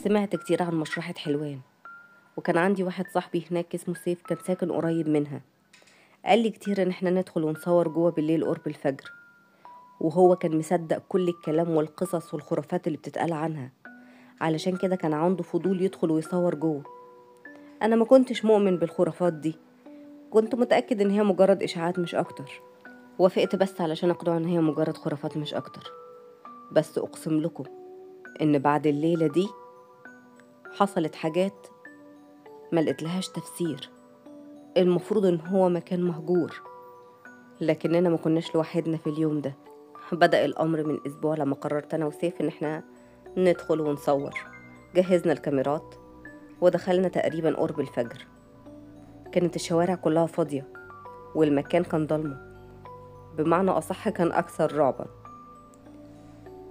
سمعت كتير عن مشرحة حلوان، وكان عندي واحد صاحبي هناك اسمه سيف، كان ساكن قريب منها. قال لي كتير ان احنا ندخل ونصور جوه بالليل قرب الفجر، وهو كان مصدق كل الكلام والقصص والخرافات اللي بتتقال عنها. علشان كده كان عنده فضول يدخل ويصور جوه. انا ما كنتش مؤمن بالخرافات دي، كنت متأكد ان هي مجرد اشاعات مش اكتر. وافقت بس علشان اقنعه ان هي مجرد خرافات مش اكتر. بس اقسم لكم ان بعد الليلة دي حصلت حاجات ما لقيتلهاش تفسير. المفروض ان هو مكان مهجور، لكننا ما كناش لوحدنا في اليوم ده. بدأ الامر من اسبوع لما قررت انا وسيف ان احنا ندخل ونصور. جهزنا الكاميرات ودخلنا تقريبا قرب الفجر. كانت الشوارع كلها فاضية والمكان كان ضلمة، بمعنى أصح كان أكثر رعبا.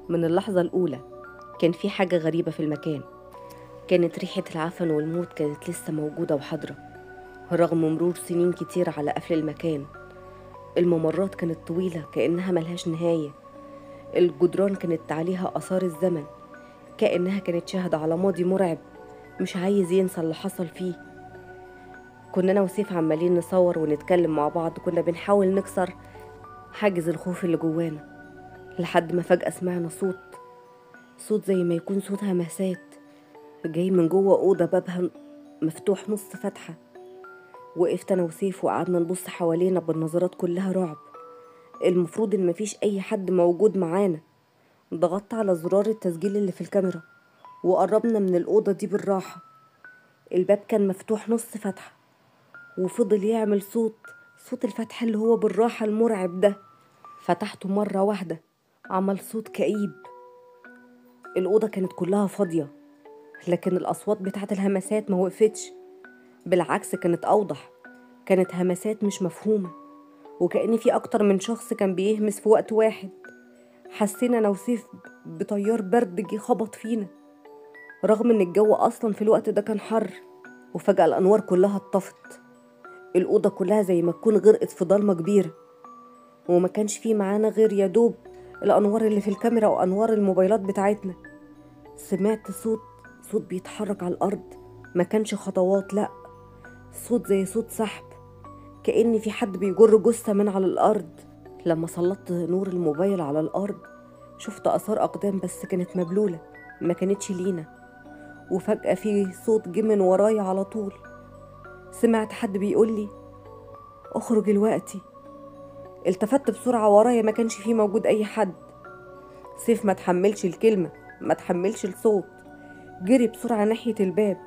من اللحظة الأولى كان في حاجة غريبة في المكان. كانت ريحة العفن والموت كانت لسه موجودة وحاضرة رغم مرور سنين كتير على قفل المكان. الممرات كانت طويلة كأنها ملهاش نهاية. الجدران كانت عليها آثار الزمن، كأنها كانت شاهدة على ماضي مرعب مش عايز ينسى اللي حصل فيه. كنا أنا وسيف عمالين نصور ونتكلم مع بعض، كنا بنحاول نكسر حاجز الخوف اللي جوانا، لحد ما فجأة سمعنا صوت زي ما يكون صوت همسات جاي من جوه أوضة بابها مفتوح نص فتحة. وقفت أنا وسيف وقعدنا نبص حوالينا بالنظرات كلها رعب. المفروض إن مفيش أي حد موجود معانا. ضغطت على زرار التسجيل اللي في الكاميرا وقربنا من الأوضة دي بالراحة. الباب كان مفتوح نص فتحة وفضل يعمل صوت الفتح اللي هو بالراحة المرعب ده. فتحته مرة واحدة عمل صوت كئيب. الأوضة كانت كلها فاضية، لكن الأصوات بتاعت الهمسات ما وقفتش، بالعكس كانت أوضح. كانت همسات مش مفهومة، وكأن في أكتر من شخص كان بيهمس في وقت واحد. حسينا أنا وسيف بتيار برد جه خبط فينا، رغم إن الجو أصلا في الوقت ده كان حر. وفجأة الأنوار كلها اتطفت. الأوضة كلها زي ما تكون غرقت في ضلمة كبيرة، وما كانش فيه معانا غير يدوب الأنوار اللي في الكاميرا وأنوار الموبايلات بتاعتنا. سمعت صوت بيتحرك على الأرض، ما كانش خطوات، لأ، صوت زي صوت سحب، كأن في حد بيجر جثة من على الأرض. لما سلطت نور الموبايل على الأرض شفت آثار أقدام، بس كانت مبلولة، ما كانتش لينا. وفجأة في صوت جه من ورايا على طول. سمعت حد بيقول لي اخرج الوقتي. التفت بسرعة ورايا، ما كانش فيه موجود أي حد. سيف ما تحملش الكلمة، ما تحملش الصوت، جري بسرعة ناحية الباب،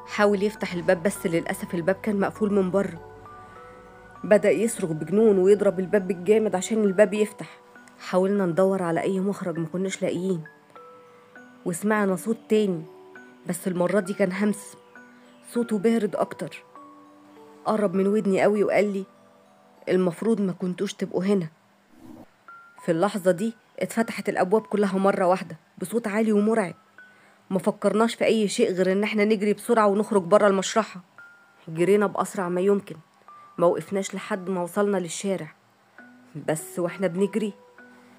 حاول يفتح الباب بس للأسف الباب كان مقفول من بره. بدأ يصرخ بجنون ويضرب الباب بالجامد عشان الباب يفتح. حاولنا ندور على أي مخرج، ما كناش لاقيين. وسمعنا صوت تاني، بس المرة دي كان همس، صوته بارد أكتر. قرب من ودني قوي وقال لي المفروض ما كنتوش تبقوا هنا. في اللحظة دي اتفتحت الأبواب كلها مرة واحدة بصوت عالي ومرعب. ما فكرناش في أي شيء غير إن احنا نجري بسرعة ونخرج برا المشرحة. جرينا بأسرع ما يمكن، ما وقفناش لحد ما وصلنا للشارع. بس واحنا بنجري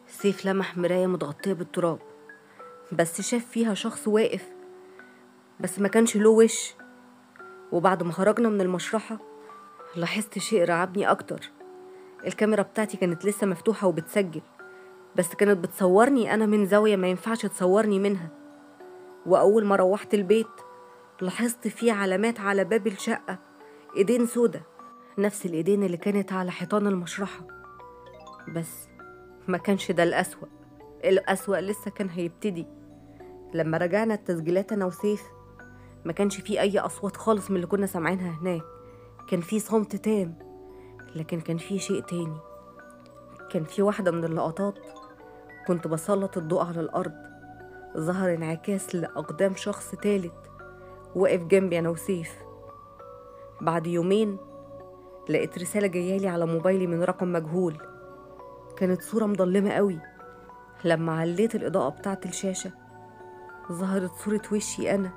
سيف لمح مراية متغطية بالتراب، بس شاف فيها شخص واقف، بس ما كانش له وش. وبعد ما خرجنا من المشرحة لاحظت شيء رعبني أكتر. الكاميرا بتاعتي كانت لسه مفتوحة وبتسجل، بس كانت بتصورني أنا من زاوية ما ينفعش تصورني منها. وأول ما روحت البيت لاحظت فيه علامات على باب الشقة، إيدين سودة، نفس الإيدين اللي كانت على حيطان المشرحة. بس ما كانش ده الأسوأ. الأسوأ لسه كان هيبتدي. لما رجعنا التسجيلات أنا وسيف ما كانش فيه أي أصوات خالص من اللي كنا سامعينها هناك، كان فيه صمت تام. لكن كان فيه شيء تاني. كان فيه واحدة من اللقطات كنت بسلط الضوء على الأرض، ظهر انعكاس لأقدام شخص تالت واقف جنبي أنا وسيف. بعد يومين لقيت رسالة جايالي على موبايلي من رقم مجهول. كانت صورة مظلمة قوي. لما عليت الإضاءة بتاعة الشاشة ظهرت صورة وشي أنا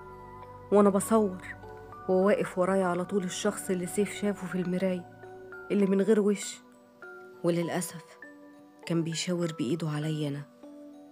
وأنا بصور، وواقف ورايا على طول الشخص اللي سيف شافه في المراية، اللي من غير وش، وللأسف كان بيشاور بإيده عليا أنا.